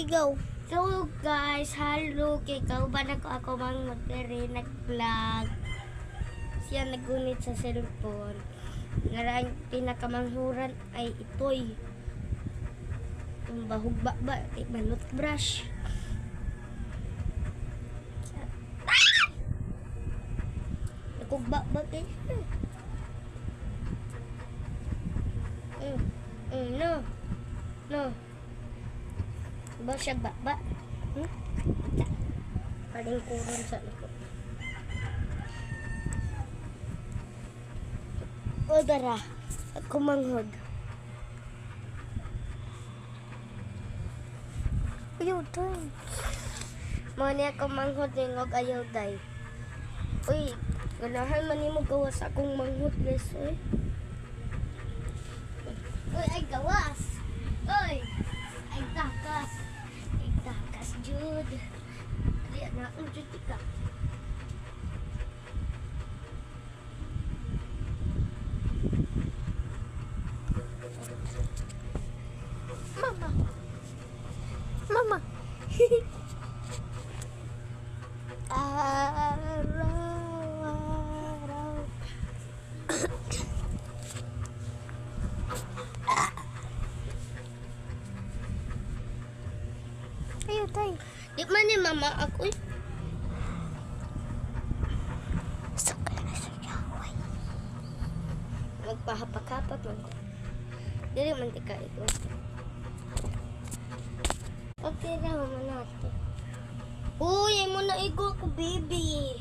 Go. So guys, hello kay kauban ako mang magdiri nag-vlog. Siya nagunit sa cellphone. Narang pinakamanghuran ay itoy. Yung bahugba ba, manot brush. Nakugba ba guys? No. Ba siya ba? Paling kurun sa likod. O dara, ako manghod. Ayaw day. Mga niya ako manghod ngog ayaw day. Uy, ganahan man mo gawas akong manghod guys. Uy, ay gawas. Uy, ay takas. Takas, Jude. Lihat na ang Jude ka. Mama. Araw. Ayo tay. Di man ni mama ako. Sakay na sa yaway. Magpahapak-hapak man ko. Dili man tika ito. Okay na mama nato. Uy, ay mo na igo ko baby.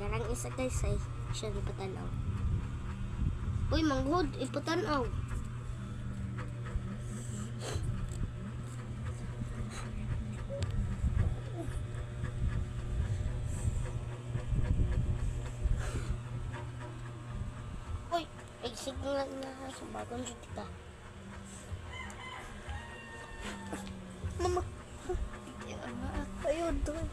Yarang isa guys ay siya ipatanaw. Uy, manghod, ipatanaw. Uy, ay signal na sa bagong jutika. Mama. Ayun doon.